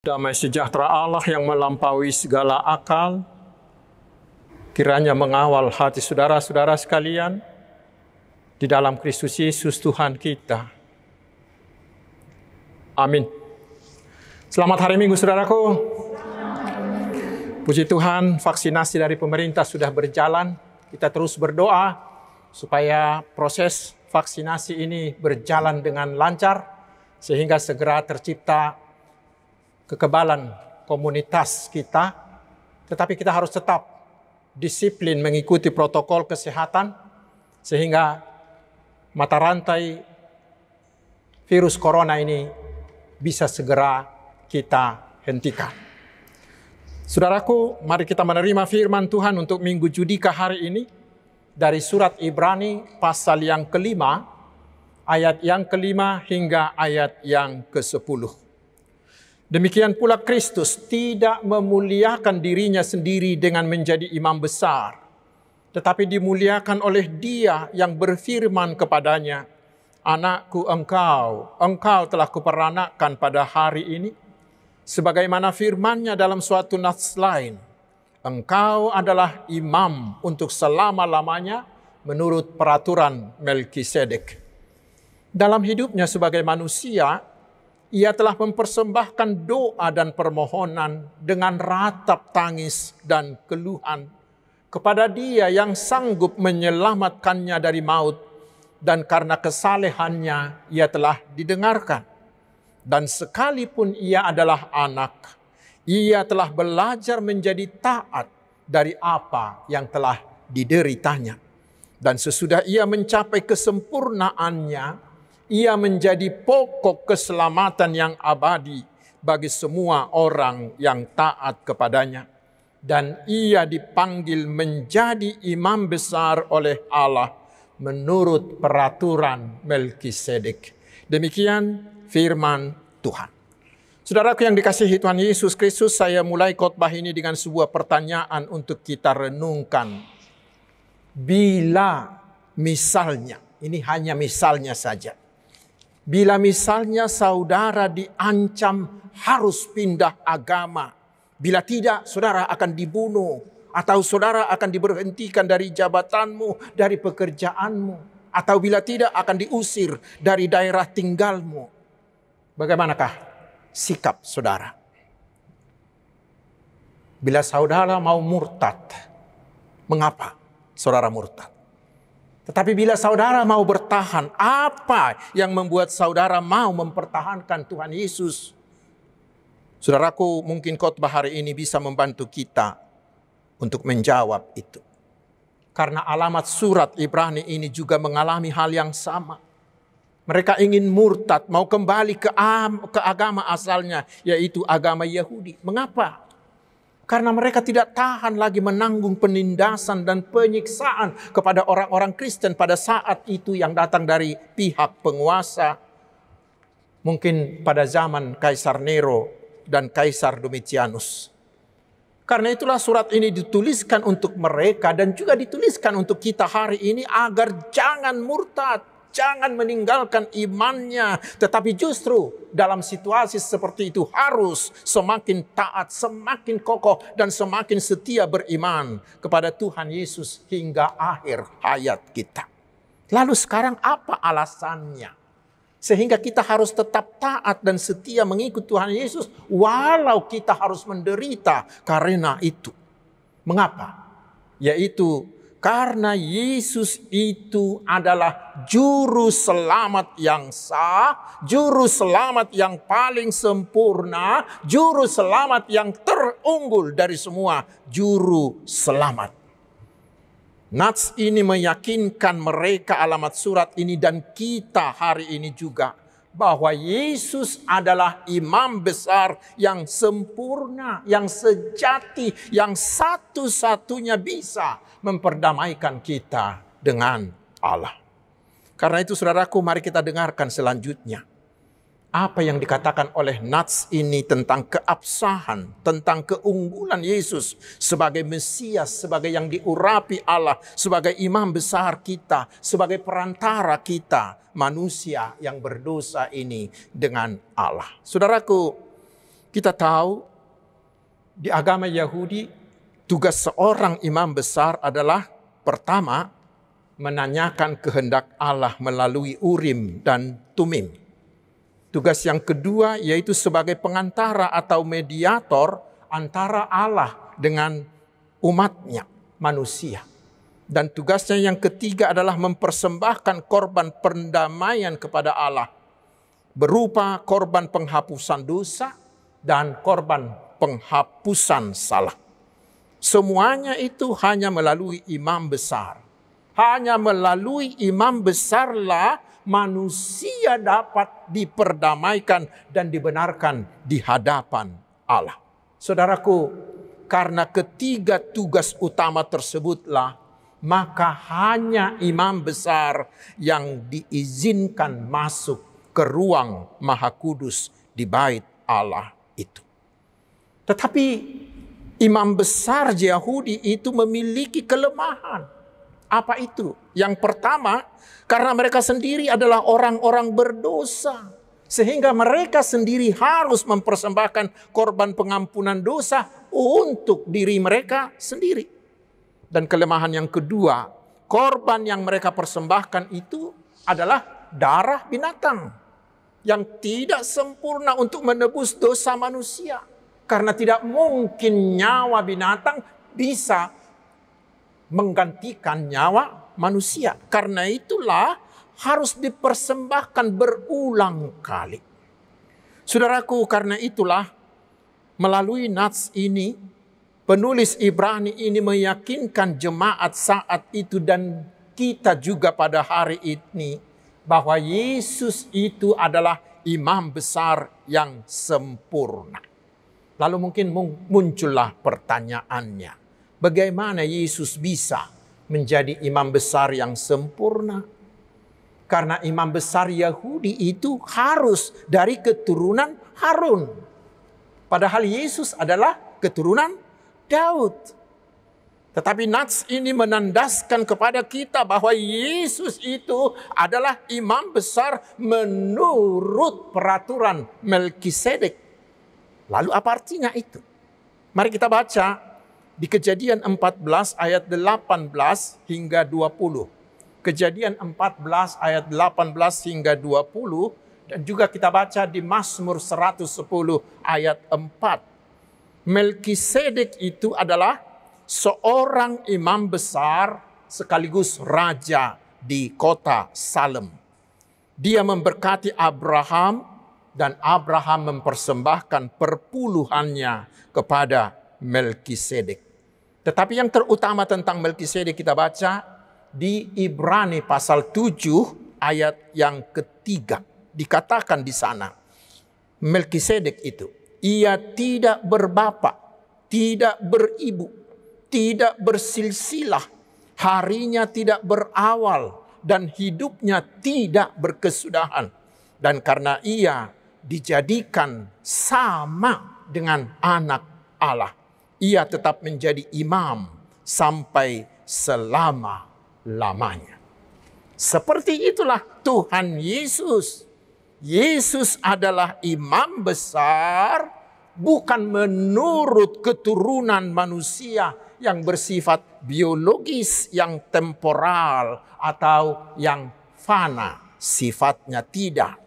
Damai sejahtera Allah yang melampaui segala akal, kiranya mengawal hati saudara-saudara sekalian di dalam Kristus Yesus Tuhan kita. Amin. Selamat hari Minggu, saudaraku. Puji Tuhan, vaksinasi dari pemerintah sudah berjalan. Kita terus berdoa supaya proses vaksinasi ini berjalan dengan lancar, sehingga segera tercipta kekebalan komunitas kita. Tetapi kita harus tetap disiplin mengikuti protokol kesehatan, sehingga mata rantai virus corona ini bisa segera kita hentikan. Saudaraku, mari kita menerima firman Tuhan untuk Minggu Judika hari ini dari surat Ibrani pasal yang kelima, ayat yang kelima hingga ayat yang ke-10. Demikian pula Kristus tidak memuliakan dirinya sendiri dengan menjadi imam besar, tetapi dimuliakan oleh Dia yang berfirman kepadanya, "Anakku, engkau telah kuperanakkan pada hari ini." Sebagaimana firman-Nya dalam suatu nas lain, "Engkau adalah imam untuk selama-lamanya menurut peraturan Melkisedek." Dalam hidupnya sebagai manusia, Ia telah mempersembahkan doa dan permohonan dengan ratap tangis dan keluhan kepada Dia yang sanggup menyelamatkannya dari maut, dan karena kesalehannya Ia telah didengarkan. Dan sekalipun Ia adalah anak, Ia telah belajar menjadi taat dari apa yang telah dideritanya. Dan sesudah Ia mencapai kesempurnaannya, Ia menjadi pokok keselamatan yang abadi bagi semua orang yang taat kepadanya. Dan Ia dipanggil menjadi imam besar oleh Allah menurut peraturan Melkisedek. Demikian firman Tuhan. Saudaraku yang dikasihi Tuhan Yesus Kristus, saya mulai khotbah ini dengan sebuah pertanyaan untuk kita renungkan. Bila misalnya, ini hanya misalnya saja, bila misalnya saudara diancam harus pindah agama, bila tidak saudara akan dibunuh, atau saudara akan diberhentikan dari jabatanmu, dari pekerjaanmu, atau bila tidak akan diusir dari daerah tinggalmu, bagaimanakah sikap saudara? Bila saudara mau murtad, mengapa saudara murtad? Tetapi bila saudara mau bertahan, apa yang membuat saudara mau mempertahankan Tuhan Yesus? Saudaraku, mungkin khotbah hari ini bisa membantu kita untuk menjawab itu. Karena alamat surat Ibrani ini juga mengalami hal yang sama. Mereka ingin murtad, mau kembali ke agama asalnya, yaitu agama Yahudi. Mengapa? Karena mereka tidak tahan lagi menanggung penindasan dan penyiksaan kepada orang-orang Kristen pada saat itu yang datang dari pihak penguasa. Mungkin pada zaman Kaisar Nero dan Kaisar Domitianus. Karena itulah surat ini dituliskan untuk mereka dan juga dituliskan untuk kita hari ini agar jangan murtad. Jangan meninggalkan imannya, tetapi justru dalam situasi seperti itu harus semakin taat, semakin kokoh, dan semakin setia beriman kepada Tuhan Yesus hingga akhir hayat kita. Lalu sekarang apa alasannya? Sehingga kita harus tetap taat dan setia mengikut Tuhan Yesus walau kita harus menderita karena itu. Mengapa? Yaitu karena Yesus itu adalah juru selamat yang sah, juru selamat yang paling sempurna, juru selamat yang terunggul dari semua juru selamat. Nats ini meyakinkan mereka alamat surat ini dan kita hari ini juga, bahwa Yesus adalah imam besar yang sempurna, yang sejati, yang satu-satunya bisa memperdamaikan kita dengan Allah. Karena itu saudaraku, mari kita dengarkan selanjutnya. Apa yang dikatakan oleh Nats ini tentang keabsahan, tentang keunggulan Yesus sebagai Mesias, sebagai yang diurapi Allah, sebagai imam besar kita, sebagai perantara kita, manusia yang berdosa ini dengan Allah. Saudaraku, Kita tahu di agama Yahudi tugas seorang imam besar adalah pertama menanyakan kehendak Allah melalui Urim dan Tumim. Tugas yang kedua yaitu sebagai pengantara atau mediator antara Allah dengan umatnya, manusia. Dan tugasnya yang ketiga adalah mempersembahkan korban perdamaian kepada Allah, berupa korban penghapusan dosa dan korban penghapusan salah. Semuanya itu hanya melalui imam besar. Hanya melalui imam besarlah manusia dapat diperdamaikan dan dibenarkan di hadapan Allah. Saudaraku, karena ketiga tugas utama tersebutlah, maka hanya imam besar yang diizinkan masuk ke ruang Maha Kudus di bait Allah itu. Tetapi imam besar Yahudi itu memiliki kelemahan. Apa itu? Yang pertama, karena mereka sendiri adalah orang-orang berdosa. Sehingga mereka sendiri harus mempersembahkan korban pengampunan dosa untuk diri mereka sendiri. Dan kelemahan yang kedua, korban yang mereka persembahkan itu adalah darah binatang yang tidak sempurna untuk menebus dosa manusia. Karena tidak mungkin nyawa binatang bisa menggantikan nyawa manusia. Karena itulah harus dipersembahkan berulang kali. Saudaraku, karena itulah melalui nats ini, penulis Ibrani ini meyakinkan jemaat saat itu dan kita juga pada hari ini bahwa Yesus itu adalah imam besar yang sempurna. Lalu mungkin muncullah pertanyaannya, bagaimana Yesus bisa menjadi imam besar yang sempurna? Karena imam besar Yahudi itu harus dari keturunan Harun. Padahal Yesus adalah keturunan Daud. Tetapi nats ini menandaskan kepada kita bahwa Yesus itu adalah imam besar menurut peraturan Melkisedek. Lalu apa artinya itu? Mari kita baca di Kejadian 14 ayat 18 hingga 20. Kejadian 14 ayat 18 hingga 20. Dan juga kita baca di Mazmur 110 ayat 4. Melkisedek itu adalah seorang imam besar sekaligus raja di kota Salem. Dia memberkati Abraham dan Abraham mempersembahkan perpuluhannya kepada Melkisedek. Tetapi yang terutama tentang Melkisedek kita baca di Ibrani pasal 7 ayat yang ketiga. Dikatakan di sana, Melkisedek itu, ia tidak berbapak, tidak beribu, tidak bersilsilah, harinya tidak berawal, dan hidupnya tidak berkesudahan. Dan karena ia dijadikan sama dengan anak Allah, ia tetap menjadi imam sampai selama-lamanya. Seperti itulah Tuhan Yesus. Yesus adalah imam besar bukan menurut keturunan manusia yang bersifat biologis, yang temporal atau yang fana. Sifatnya tidak.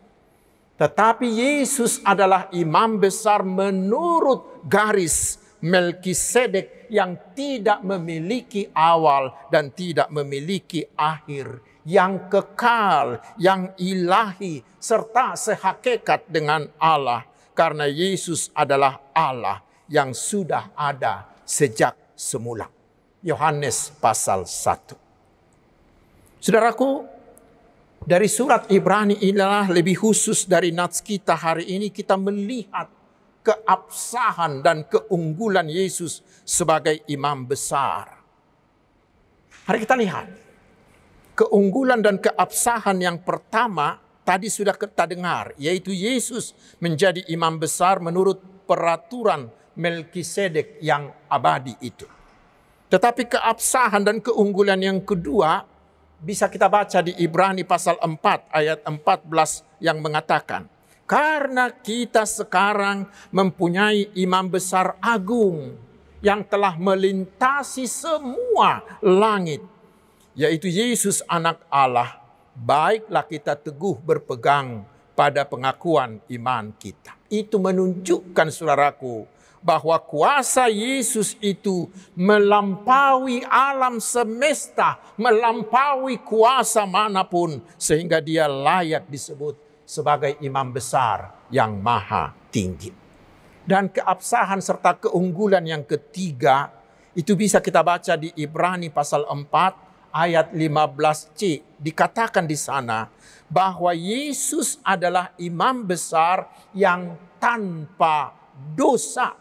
Tetapi Yesus adalah imam besar menurut garis Melkisedek yang tidak memiliki awal dan tidak memiliki akhir, yang kekal, yang ilahi, serta sehakikat dengan Allah. Karena Yesus adalah Allah yang sudah ada sejak semula. Yohanes pasal 1. Saudaraku, dari surat Ibrani inilah lebih khusus dari nats kita hari ini kita melihat keabsahan dan keunggulan Yesus sebagai imam besar. Mari kita lihat. Keunggulan dan keabsahan yang pertama tadi sudah kita dengar, yaitu Yesus menjadi imam besar menurut peraturan Melkisedek yang abadi itu. Tetapi keabsahan dan keunggulan yang kedua bisa kita baca di Ibrani pasal 4 ayat 14 yang mengatakan, Karena kita sekarang mempunyai imam besar agung yang telah melintasi semua langit, yaitu Yesus anak Allah, baiklah kita teguh berpegang pada pengakuan iman kita. Itu menunjukkan, saudaraku, bahwa kuasa Yesus itu melampaui alam semesta, melampaui kuasa manapun, sehingga dia layak disebut sebagai imam besar yang maha tinggi. Dan keabsahan serta keunggulan yang ketiga, itu bisa kita baca di Ibrani pasal 4 ayat 15c. Dikatakan di sana bahwa Yesus adalah imam besar yang tanpa dosa.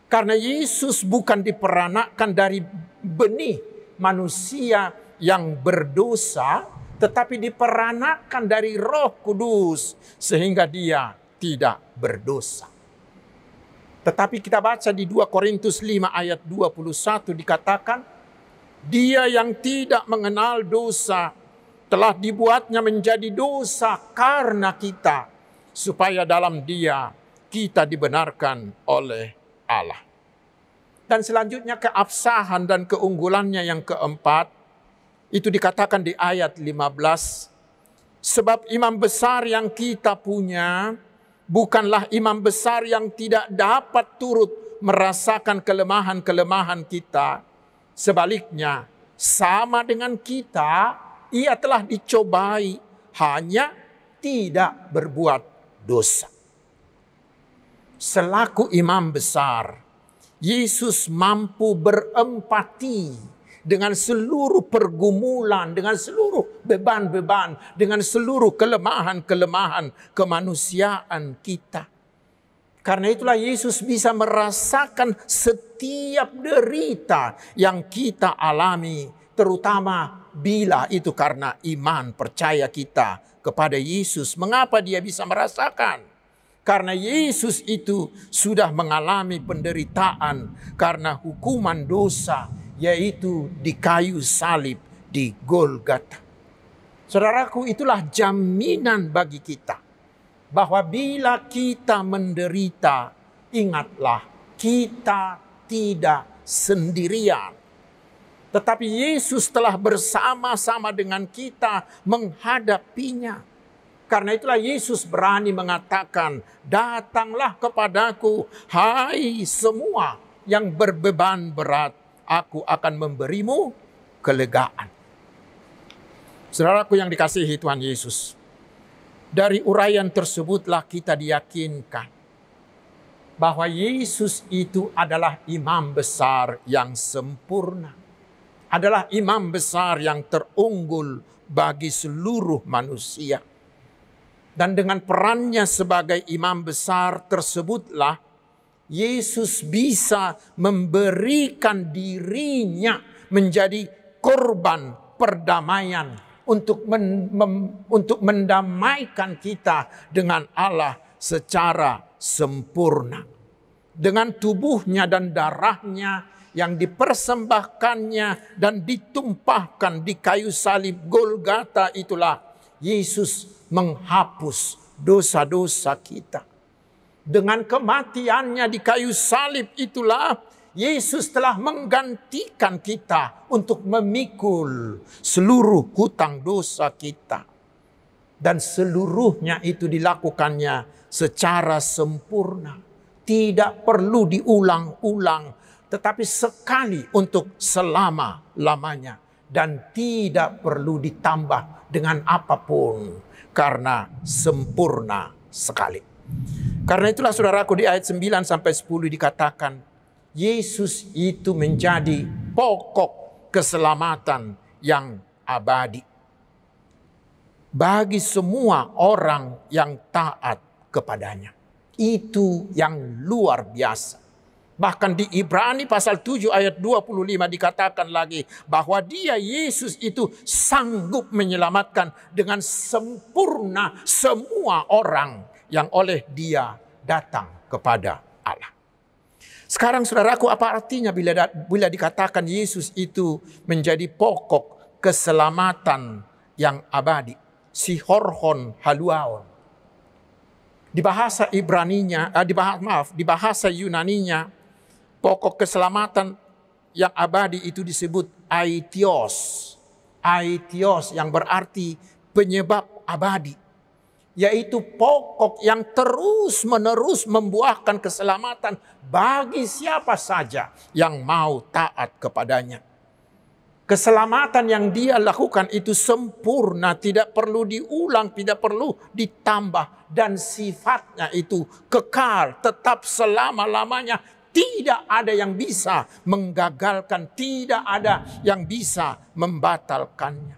Karena Yesus bukan diperanakkan dari benih manusia yang berdosa, tetapi diperanakkan dari Roh Kudus sehingga dia tidak berdosa. Tetapi kita baca di 2 Korintus 5 ayat 21 dikatakan, dia yang tidak mengenal dosa telah dibuatnya menjadi dosa karena kita, supaya dalam dia kita dibenarkan oleh Allah. Dan selanjutnya keabsahan dan keunggulannya yang keempat, itu dikatakan di ayat 15. Sebab imam besar yang kita punya bukanlah imam besar yang tidak dapat turut merasakan kelemahan-kelemahan kita. Sebaliknya, sama dengan kita, ia telah dicobai, hanya tidak berbuat dosa. Selaku imam besar, Yesus mampu berempati dengan seluruh pergumulan, dengan seluruh beban-beban, dengan seluruh kelemahan-kelemahan kemanusiaan kita. Karena itulah Yesus bisa merasakan setiap derita yang kita alami, terutama bila itu karena iman percaya kita kepada Yesus. Mengapa dia bisa merasakan? Karena Yesus itu sudah mengalami penderitaan karena hukuman dosa, yaitu di kayu salib di Golgota. Saudaraku, itulah jaminan bagi kita bahwa bila kita menderita, ingatlah kita tidak sendirian. Tetapi Yesus telah bersama-sama dengan kita menghadapinya. Karena itulah Yesus berani mengatakan, datanglah kepadaku, hai semua yang berbeban berat, aku akan memberimu kelegaan. Saudaraku yang dikasihi Tuhan Yesus, dari uraian tersebutlah kita diyakinkan bahwa Yesus itu adalah imam besar yang sempurna, adalah imam besar yang terunggul bagi seluruh manusia. Dan dengan perannya sebagai imam besar tersebutlah Yesus bisa memberikan dirinya menjadi korban perdamaian untuk mendamaikan kita dengan Allah secara sempurna. Dengan tubuhnya dan darahnya yang dipersembahkannya dan ditumpahkan di kayu salib Golgota, itulah Yesus menghapus dosa-dosa kita. Dengan kematiannya di kayu salib itulah Yesus telah menggantikan kita untuk memikul seluruh hutang dosa kita. Dan seluruhnya itu dilakukannya secara sempurna. Tidak perlu diulang-ulang, tetapi sekali untuk selama-lamanya. Dan tidak perlu ditambah dengan apapun, karena sempurna sekali. Karena itulah saudaraku, di ayat 9 sampai 10 dikatakan, Yesus itu menjadi pokok keselamatan yang abadi bagi semua orang yang taat kepadanya. Itu yang luar biasa. Bahkan di Ibrani pasal 7 ayat 25 dikatakan lagi bahwa dia Yesus itu sanggup menyelamatkan dengan sempurna semua orang yang oleh dia datang kepada Allah. Sekarang saudaraku, apa artinya bila dikatakan Yesus itu menjadi pokok keselamatan yang abadi? Sihorhon haluaon. Di bahasa Ibraninya, di bahasa Yunaninya, pokok keselamatan yang abadi itu disebut aitios. Aitios yang berarti penyebab abadi. Yaitu pokok yang terus-menerus membuahkan keselamatan bagi siapa saja yang mau taat kepadanya. Keselamatan yang dia lakukan itu sempurna, tidak perlu diulang, tidak perlu ditambah. Dan sifatnya itu kekal, tetap selama-lamanya. Tidak ada yang bisa menggagalkan, tidak ada yang bisa membatalkannya.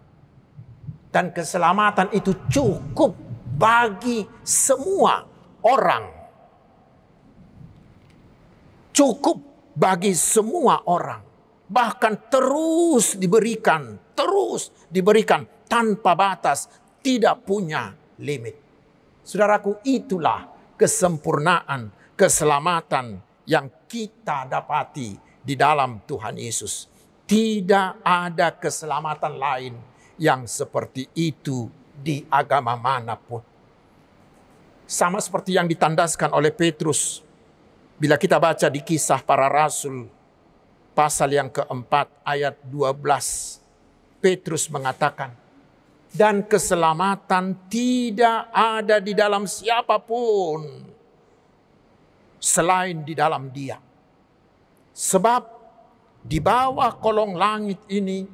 Dan keselamatan itu cukup bagi semua orang. Cukup bagi semua orang. Bahkan terus diberikan tanpa batas, tidak punya limit. Saudaraku, itulah kesempurnaan, keselamatan yang kita dapati di dalam Tuhan Yesus. Tidak ada keselamatan lain yang seperti itu di agama manapun. Sama seperti yang ditandaskan oleh Petrus. Bila kita baca di Kisah Para Rasul, pasal yang keempat ayat 12. Petrus mengatakan, dan keselamatan tidak ada di dalam siapapun selain di dalam Dia. Sebab di bawah kolong langit ini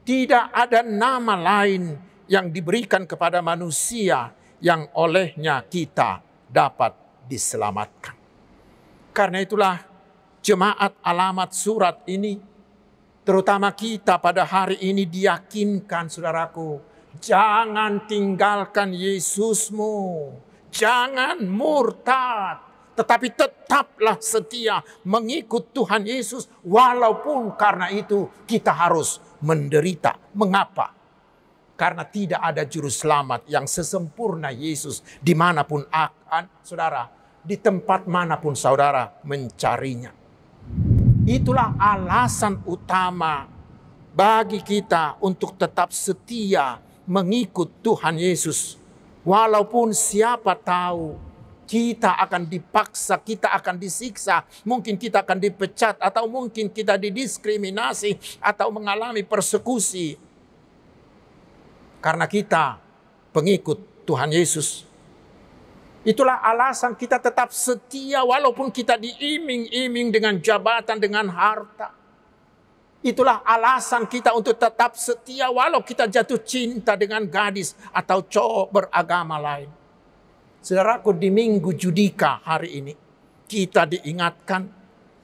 tidak ada nama lain yang diberikan kepada manusia yang olehnya kita dapat diselamatkan. Karena itulah jemaat alamat surat ini, terutama kita pada hari ini diyakinkan, saudaraku, jangan tinggalkan Yesusmu, jangan murtad, tetapi tetaplah setia mengikut Tuhan Yesus, walaupun karena itu kita harus menderita. Mengapa? Karena tidak ada juru selamat yang sesempurna Yesus dimanapun saudara, di tempat manapun saudara mencarinya. Itulah alasan utama bagi kita untuk tetap setia mengikut Tuhan Yesus. Walaupun siapa tahu kita akan dipaksa, kita akan disiksa, mungkin kita akan dipecat, atau mungkin kita didiskriminasi, atau mengalami persekusi. Karena kita pengikut Tuhan Yesus. Itulah alasan kita tetap setia walaupun kita diiming-iming dengan jabatan, dengan harta. Itulah alasan kita untuk tetap setia walau kita jatuh cinta dengan gadis atau cowok beragama lain. Saudaraku, di Minggu Judika hari ini kita diingatkan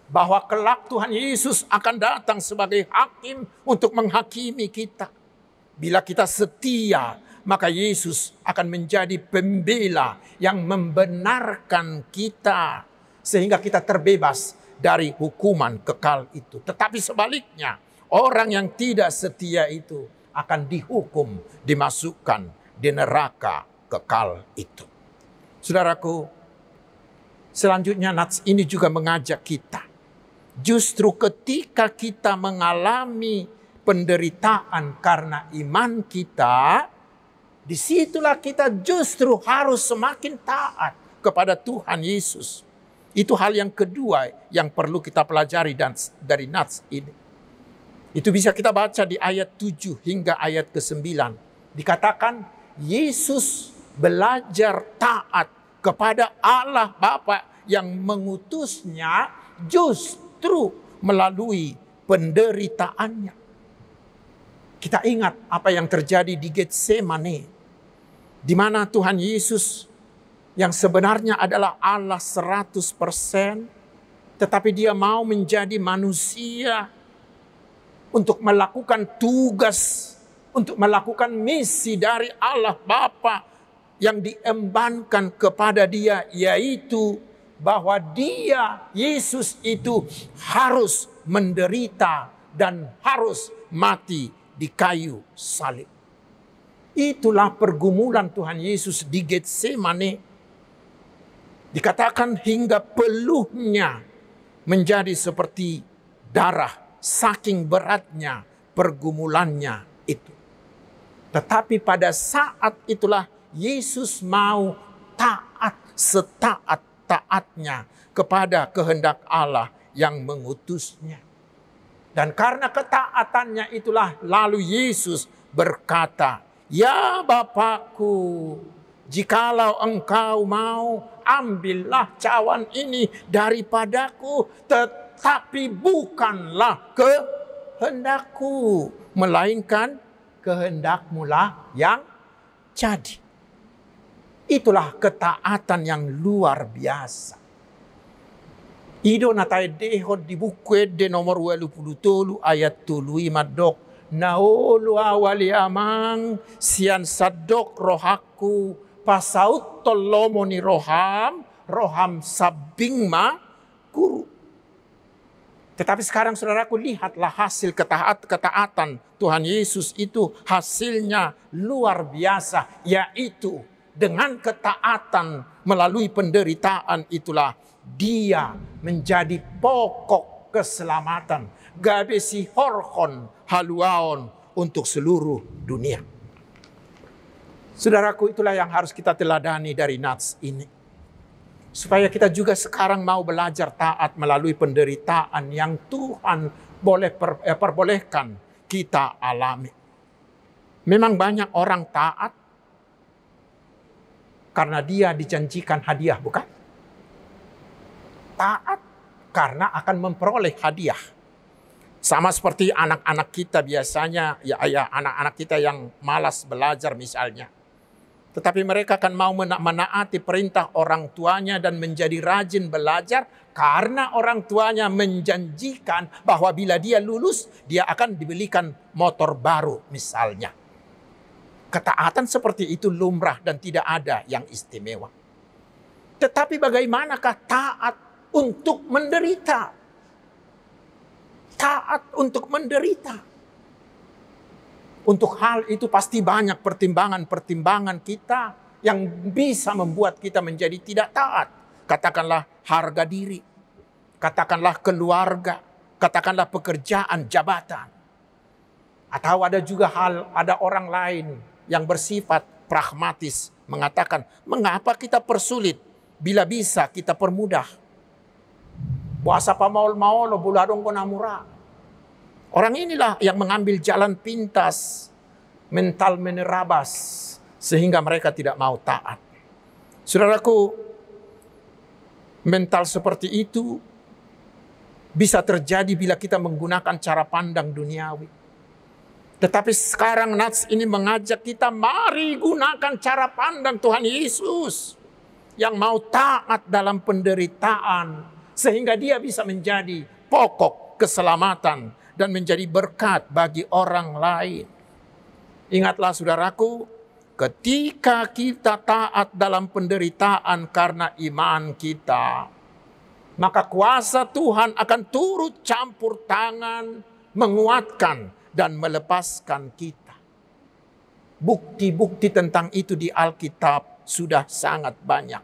bahwa kelak Tuhan Yesus akan datang sebagai hakim untuk menghakimi kita. Bila kita setia, maka Yesus akan menjadi pembela yang membenarkan kita sehingga kita terbebas dari hukuman kekal itu. Tetapi sebaliknya, orang yang tidak setia itu akan dihukum, dimasukkan di neraka kekal itu. Saudaraku, selanjutnya nats ini juga mengajak kita. Justru ketika kita mengalami penderitaan karena iman kita, disitulah kita justru harus semakin taat kepada Tuhan Yesus. Itu hal yang kedua yang perlu kita pelajari dari nats ini. Itu bisa kita baca di ayat 7 hingga ayat ke-9. Dikatakan Yesus belajar taat kepada Allah Bapa yang mengutusnya justru melalui penderitaannya. Kita ingat apa yang terjadi di Getsemane, di mana Tuhan Yesus yang sebenarnya adalah Allah 100%, tetapi dia mau menjadi manusia untuk melakukan tugas, untuk melakukan misi dari Allah Bapa yang diembankan kepada dia, yaitu bahwa dia, Yesus itu harus menderita dan harus mati di kayu salib. Itulah pergumulan Tuhan Yesus di Getsemane. Dikatakan hingga peluhnya menjadi seperti darah, saking beratnya pergumulannya itu. Tetapi pada saat itulah Yesus mau taat setaat-taatnya kepada kehendak Allah yang mengutusnya. Dan karena ketaatannya itulah lalu Yesus berkata, "Ya Bapakku, jikalau engkau mau, ambillah cawan ini daripadaku, tetapi bukanlah kehendakku, melainkan kehendakmu lah yang jadi." Itulah ketaatan yang luar biasa. Ido natai dehod di buku de nomor 23 ayat 3 madok. Naulu awali amang sian sadok rohaku pasaut tolomoni roham sabing ma guru. Tetapi sekarang saudaraku, lihatlah hasil ketaatan Tuhan Yesus itu, hasilnya luar biasa, yaitu dengan ketaatan melalui penderitaan itulah Dia menjadi pokok keselamatan, gabesi horkon haluaon untuk seluruh dunia. Saudaraku, itulah yang harus kita teladani dari nats ini. Supaya kita juga sekarang mau belajar taat melalui penderitaan yang Tuhan perbolehkan kita alami. Memang banyak orang taat karena dia dijanjikan hadiah, bukan? Taat karena akan memperoleh hadiah. Sama seperti anak-anak kita biasanya, ya anak-anak kita yang malas belajar misalnya. Tetapi mereka akan mau menaati perintah orang tuanya dan menjadi rajin belajar karena orang tuanya menjanjikan bahwa bila dia lulus, dia akan dibelikan motor baru misalnya. Ketaatan seperti itu lumrah dan tidak ada yang istimewa. Tetapi bagaimanakah taat untuk menderita? Taat untuk menderita. Untuk hal itu pasti banyak pertimbangan-pertimbangan kita yang bisa membuat kita menjadi tidak taat. Katakanlah harga diri, katakanlah keluarga, katakanlah pekerjaan, jabatan. Atau ada juga ada orang lain yang bersifat pragmatis mengatakan, mengapa kita persulit bila bisa kita permudah? Puasa pamaul-maul buladong ko namura. Orang inilah yang mengambil jalan pintas, mental menerabas, sehingga mereka tidak mau taat. Saudaraku, mental seperti itu bisa terjadi bila kita menggunakan cara pandang duniawi. Tetapi sekarang nats ini mengajak kita, mari gunakan cara pandang Tuhan Yesus yang mau taat dalam penderitaan, sehingga dia bisa menjadi pokok keselamatan dan menjadi berkat bagi orang lain. Ingatlah saudaraku, ketika kita taat dalam penderitaan karena iman kita, maka kuasa Tuhan akan turut campur tangan, menguatkan dan melepaskan kita. Bukti-bukti tentang itu di Alkitab sudah sangat banyak.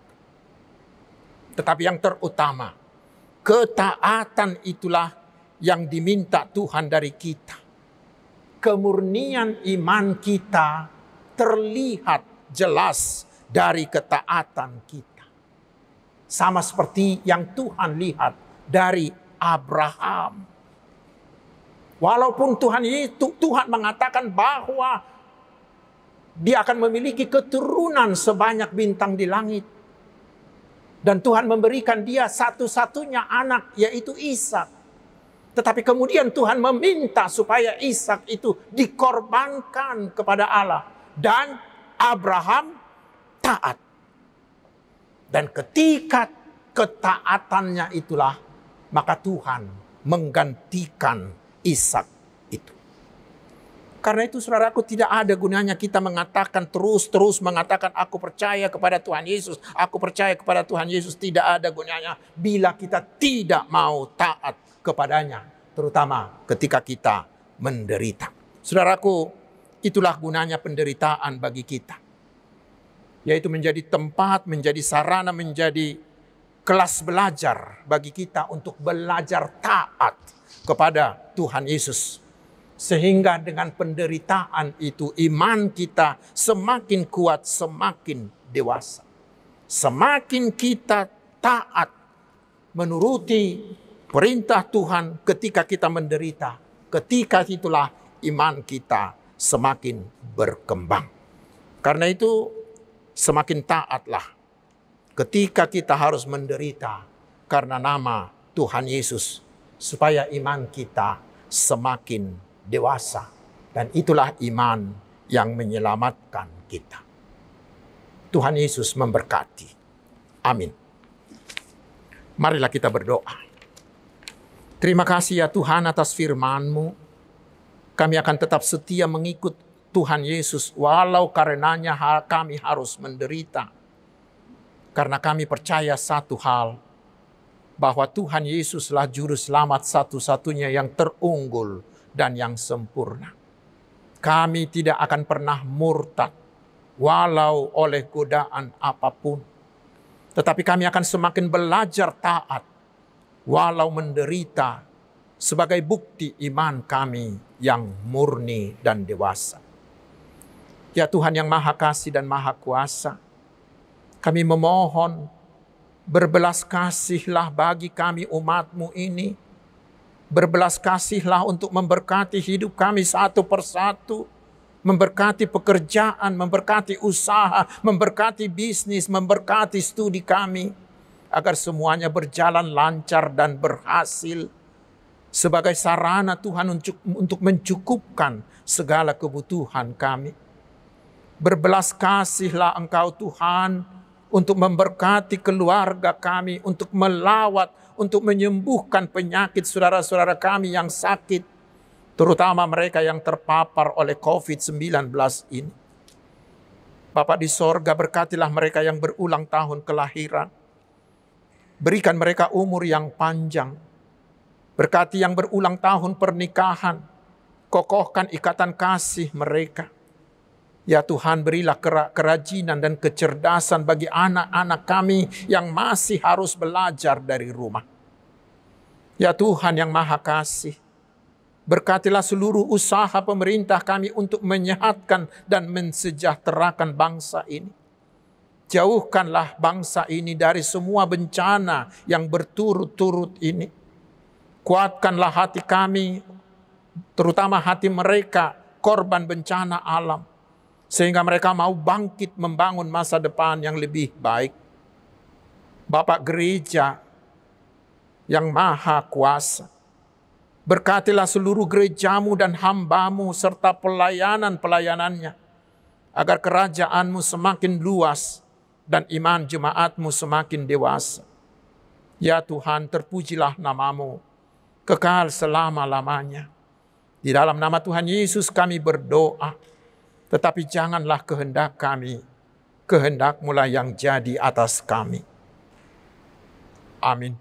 Tetapi yang terutama, ketaatan itulah yang diminta Tuhan dari kita. Kemurnian iman kita terlihat jelas dari ketaatan kita. Sama seperti yang Tuhan lihat dari Abraham. Walaupun Tuhan mengatakan bahwa dia akan memiliki keturunan sebanyak bintang di langit. Dan Tuhan memberikan dia satu-satunya anak, yaitu Ishak. Tetapi kemudian Tuhan meminta supaya Ishak itu dikorbankan kepada Allah. Dan Abraham taat. Dan ketika ketaatannya itulah, maka Tuhan menggantikan Ishak itu. Karena itu saudaraku, tidak ada gunanya kita mengatakan terus mengatakan aku percaya kepada Tuhan Yesus, aku percaya kepada Tuhan Yesus. Tidak ada gunanya bila kita tidak mau taat kepadanya, terutama ketika kita menderita. Saudaraku, itulah gunanya penderitaan bagi kita. Yaitu menjadi tempat, menjadi sarana, menjadi kelas belajar bagi kita untuk belajar taat kepada Tuhan Yesus. Sehingga dengan penderitaan itu iman kita semakin kuat, semakin dewasa. Semakin kita taat menuruti perintah Tuhan ketika kita menderita, ketika itulah iman kita semakin berkembang. Karena itu semakin taatlah ketika kita harus menderita karena nama Tuhan Yesus, supaya iman kita semakin dewasa. Dan itulah iman yang menyelamatkan kita. Tuhan Yesus memberkati. Amin. Marilah kita berdoa. Terima kasih ya Tuhan atas firman-Mu. Kami akan tetap setia mengikut Tuhan Yesus walau karenanya kami harus menderita. Karena kami percaya satu hal, bahwa Tuhan Yesuslah juru selamat satu-satunya yang terunggul dan yang sempurna. Kami tidak akan pernah murtad walau oleh godaan apapun. Tetapi kami akan semakin belajar taat walau menderita sebagai bukti iman kami yang murni dan dewasa. Ya Tuhan yang Maha Kasih dan Maha Kuasa, kami memohon berbelas kasihlah bagi kami umat-Mu ini. Berbelas kasihlah untuk memberkati hidup kami satu persatu. Memberkati pekerjaan, memberkati usaha, memberkati bisnis, memberkati studi kami. Agar semuanya berjalan lancar dan berhasil. Sebagai sarana Tuhan untuk mencukupkan segala kebutuhan kami. Berbelas kasihlah Engkau Tuhan untuk memberkati keluarga kami, untuk melawat, untuk menyembuhkan penyakit saudara-saudara kami yang sakit. Terutama mereka yang terpapar oleh COVID-19 ini. Bapa di sorga, berkatilah mereka yang berulang tahun kelahiran. Berikan mereka umur yang panjang. Berkati yang berulang tahun pernikahan. Kokohkan ikatan kasih mereka. Ya Tuhan, berilah kerajinan dan kecerdasan bagi anak-anak kami yang masih harus belajar dari rumah. Ya Tuhan yang Maha Kasih, berkatilah seluruh usaha pemerintah kami untuk menyehatkan dan mensejahterakan bangsa ini. Jauhkanlah bangsa ini dari semua bencana yang berturut-turut ini. Kuatkanlah hati kami, terutama hati mereka korban bencana alam. Sehingga mereka mau bangkit membangun masa depan yang lebih baik. Bapak Gereja yang Maha Kuasa, berkatilah seluruh gerejamu dan hambamu serta pelayanan-pelayanannya, agar kerajaan-Mu semakin luas dan iman jemaat-Mu semakin dewasa. Ya Tuhan, terpujilah nama-Mu kekal selama-lamanya. Di dalam nama Tuhan Yesus kami berdoa. Tetapi janganlah kehendak kami, kehendak-Mu lah yang jadi atas kami. Amin.